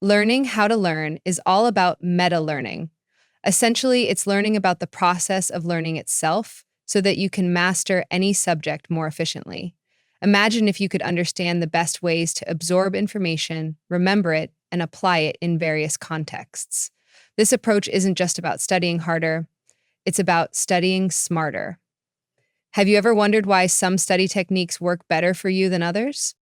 Learning how to learn is all about meta-learning. Essentially, it's learning about the process of learning itself so that you can master any subject more efficiently. Imagine if you could understand the best ways to absorb information, remember it, and apply it in various contexts. This approach isn't just about studying harder, it's about studying smarter. Have you ever wondered why some study techniques work better for you than others?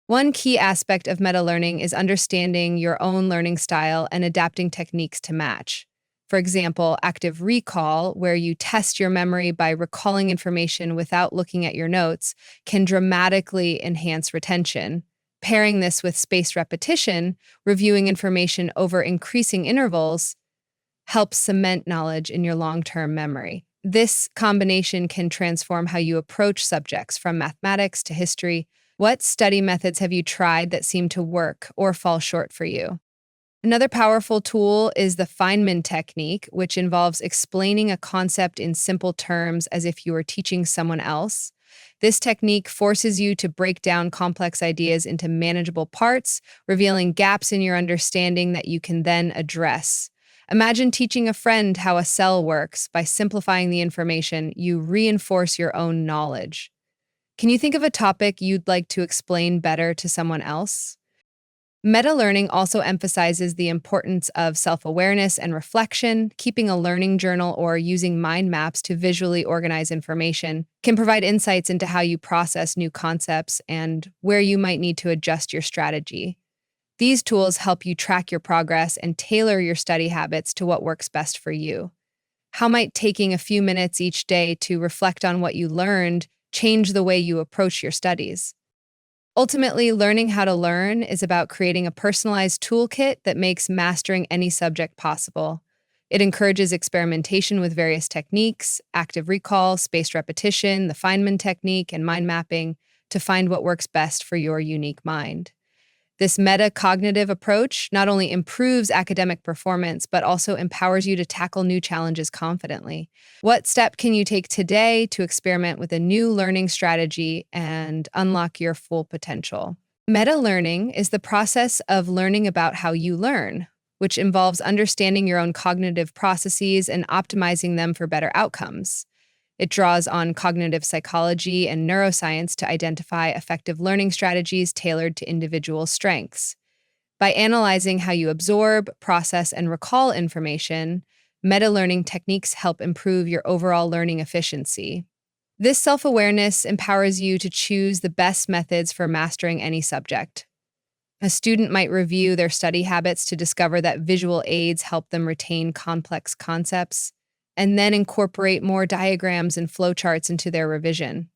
One key aspect of meta learning is understanding your own learning style and adapting techniques to match. For example, active recall, where you test your memory by recalling information without looking at your notes, can dramatically enhance retention. Pairing this with spaced repetition, reviewing information over increasing intervals, helps cement knowledge in your long term memory. This combination can transform how you approach subjects from mathematics to history. What study methods have you tried that seem to work or fall short for you? Another powerful tool is the Feynman Technique, which involves explaining a concept in simple terms as if you were teaching someone else. This technique forces you to break down complex ideas into manageable parts, revealing gaps in your understanding that you can then address. Imagine teaching a friend how a cell works. By simplifying the information, you reinforce your own knowledge. Can you think of a topic you'd like to explain better to someone else? Meta learning also emphasizes the importance of self awareness and reflection. Keeping a learning journal or using mind maps to visually organize information can provide insights into how you process new concepts and where you might need to adjust your strategy. These tools help you track your progress and tailor your study habits to what works best for you. How might taking a few minutes each day to reflect on what you learned change the way you approach your studies? Ultimately, learning how to learn is about creating a personalized toolkit that makes mastering any subject possible. It encourages experimentation with various techniques, active recall, spaced repetition, the Feynman technique, and mind mapping to find what works best for your unique mind. This metacognitive approach not only improves academic performance, but also empowers you to tackle new challenges confidently. What step can you take today to experiment with a new learning strategy and unlock your full potential? Meta learning is the process of learning about how you learn, which involves understanding your own cognitive processes and optimizing them for better outcomes. It draws on cognitive psychology and neuroscience to identify effective learning strategies tailored to individual strengths. By analyzing how you absorb, process, and recall information, meta-learning techniques help improve your overall learning efficiency. This self-awareness empowers you to choose the best methods for mastering any subject. A student might review their study habits to discover that visual aids help them retain complex concepts, and then incorporate more diagrams and flowcharts into their revision.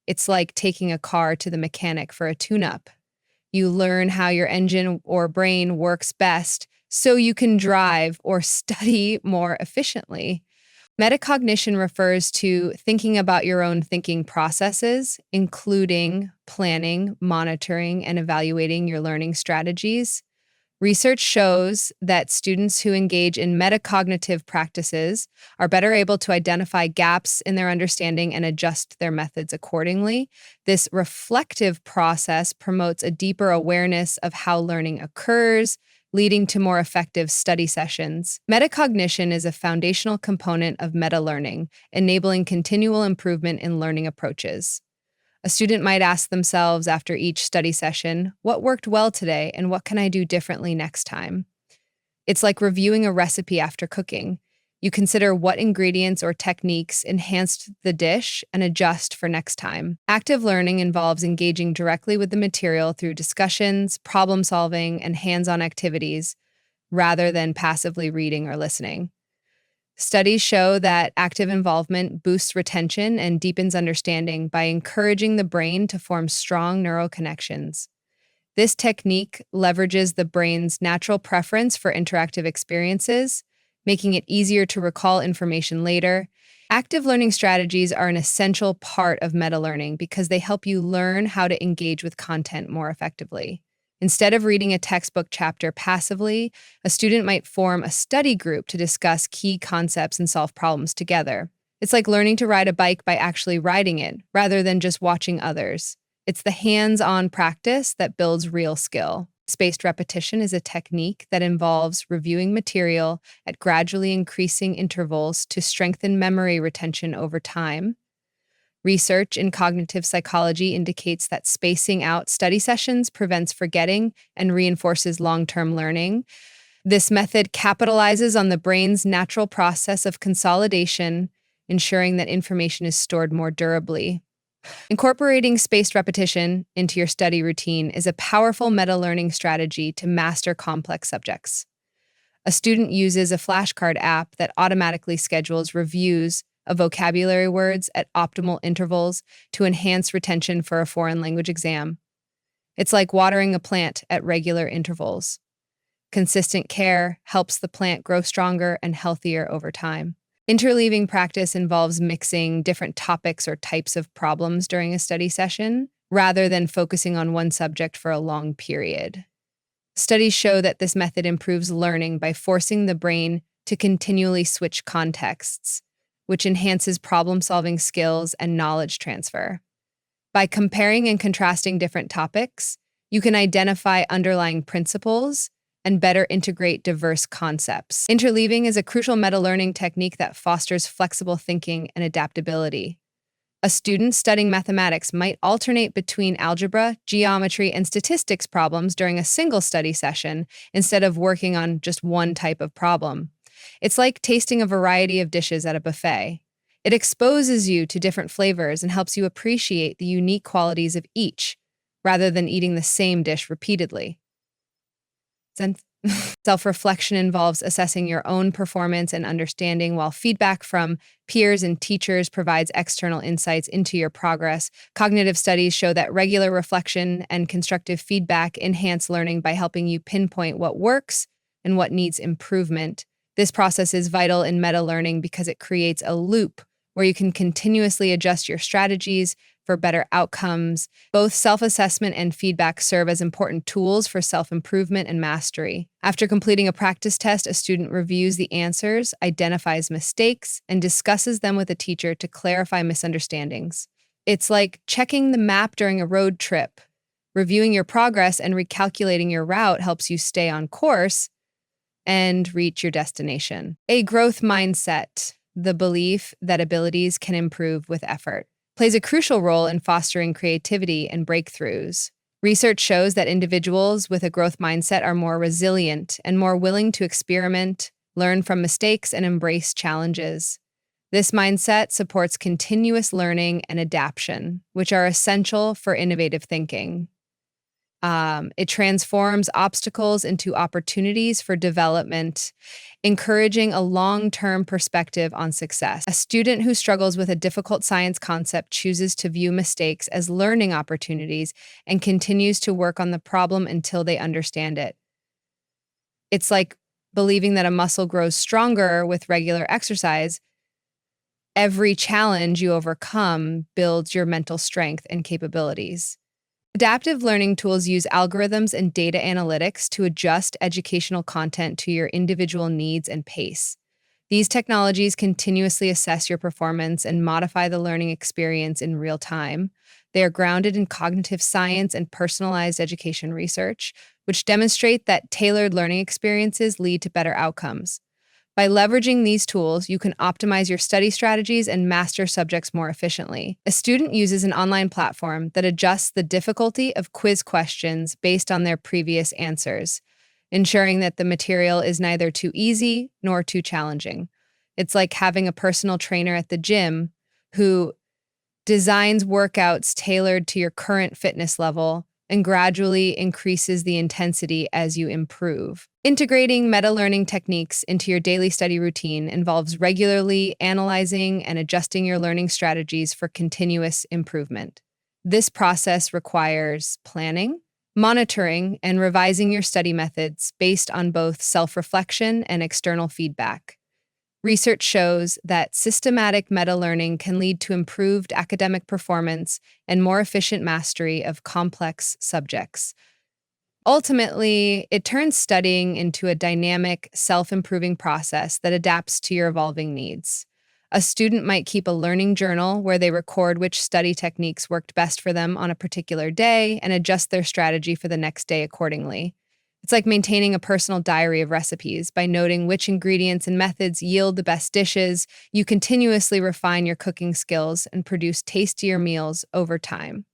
It's like taking a car to the mechanic for a tune-up. You learn how your engine or brain works best so you can drive or study more efficiently. Metacognition refers to thinking about your own thinking processes, including planning, monitoring, and evaluating your learning strategies. Research shows that students who engage in metacognitive practices are better able to identify gaps in their understanding and adjust their methods accordingly. This reflective process promotes a deeper awareness of how learning occurs, leading to more effective study sessions. Metacognition is a foundational component of meta-learning, enabling continual improvement in learning approaches. A student might ask themselves after each study session, what worked well today and what can I do differently next time? It's like reviewing a recipe after cooking. You consider what ingredients or techniques enhanced the dish and adjust for next time. Active learning involves engaging directly with the material through discussions, problem solving, and hands-on activities, rather than passively reading or listening. Studies show that active involvement boosts retention and deepens understanding by encouraging the brain to form strong neural connections. This technique leverages the brain's natural preference for interactive experiences, making it easier to recall information later. Active learning strategies are an essential part of meta-learning because they help you learn how to engage with content more effectively. Instead of reading a textbook chapter passively, a student might form a study group to discuss key concepts and solve problems together. It's like learning to ride a bike by actually riding it, rather than just watching others. It's the hands-on practice that builds real skill. Spaced repetition is a technique that involves reviewing material at gradually increasing intervals to strengthen memory retention over time. Research in cognitive psychology indicates that spacing out study sessions prevents forgetting and reinforces long-term learning. This method capitalizes on the brain's natural process of consolidation, ensuring that information is stored more durably. Incorporating spaced repetition into your study routine is a powerful meta-learning strategy to master complex subjects. A student uses a flashcard app that automatically schedules reviews of vocabulary words at optimal intervals to enhance retention for a foreign language exam. It's like watering a plant at regular intervals. Consistent care helps the plant grow stronger and healthier over time. Interleaving practice involves mixing different topics or types of problems during a study session, rather than focusing on one subject for a long period. Studies show that this method improves learning by forcing the brain to continually switch contexts, which enhances problem-solving skills and knowledge transfer. By comparing and contrasting different topics, you can identify underlying principles and better integrate diverse concepts. Interleaving is a crucial meta-learning technique that fosters flexible thinking and adaptability. A student studying mathematics might alternate between algebra, geometry, and statistics problems during a single study session instead of working on just one type of problem. It's like tasting a variety of dishes at a buffet. It exposes you to different flavors and helps you appreciate the unique qualities of each, rather than eating the same dish repeatedly. Self-reflection involves assessing your own performance and understanding, while feedback from peers and teachers provides external insights into your progress. Cognitive studies show that regular reflection and constructive feedback enhance learning by helping you pinpoint what works and what needs improvement. This process is vital in meta-learning because it creates a loop where you can continuously adjust your strategies for better outcomes. Both self-assessment and feedback serve as important tools for self-improvement and mastery. After completing a practice test, a student reviews the answers, identifies mistakes, and discusses them with a teacher to clarify misunderstandings. It's like checking the map during a road trip. Reviewing your progress and recalculating your route helps you stay on course and reach your destination. A growth mindset, the belief that abilities can improve with effort, plays a crucial role in fostering creativity and breakthroughs. Research shows that individuals with a growth mindset are more resilient and more willing to experiment, learn from mistakes, and embrace challenges. This mindset supports continuous learning and adaptation, which are essential for innovative thinking. It transforms obstacles into opportunities for development, encouraging a long-term perspective on success. A student who struggles with a difficult science concept chooses to view mistakes as learning opportunities and continues to work on the problem until they understand it. It's like believing that a muscle grows stronger with regular exercise. Every challenge you overcome builds your mental strength and capabilities. Adaptive learning tools use algorithms and data analytics to adjust educational content to your individual needs and pace. These technologies continuously assess your performance and modify the learning experience in real time. They are grounded in cognitive science and personalized education research, which demonstrate that tailored learning experiences lead to better outcomes. By leveraging these tools, you can optimize your study strategies and master subjects more efficiently. A student uses an online platform that adjusts the difficulty of quiz questions based on their previous answers, ensuring that the material is neither too easy nor too challenging. It's like having a personal trainer at the gym who designs workouts tailored to your current fitness level and gradually increases the intensity as you improve. Integrating meta-learning techniques into your daily study routine involves regularly analyzing and adjusting your learning strategies for continuous improvement. This process requires planning, monitoring, and revising your study methods based on both self-reflection and external feedback. Research shows that systematic meta-learning can lead to improved academic performance and more efficient mastery of complex subjects. Ultimately, it turns studying into a dynamic, self-improving process that adapts to your evolving needs. A student might keep a learning journal where they record which study techniques worked best for them on a particular day and adjust their strategy for the next day accordingly. It's like maintaining a personal diary of recipes. By noting which ingredients and methods yield the best dishes, you continuously refine your cooking skills and produce tastier meals over time.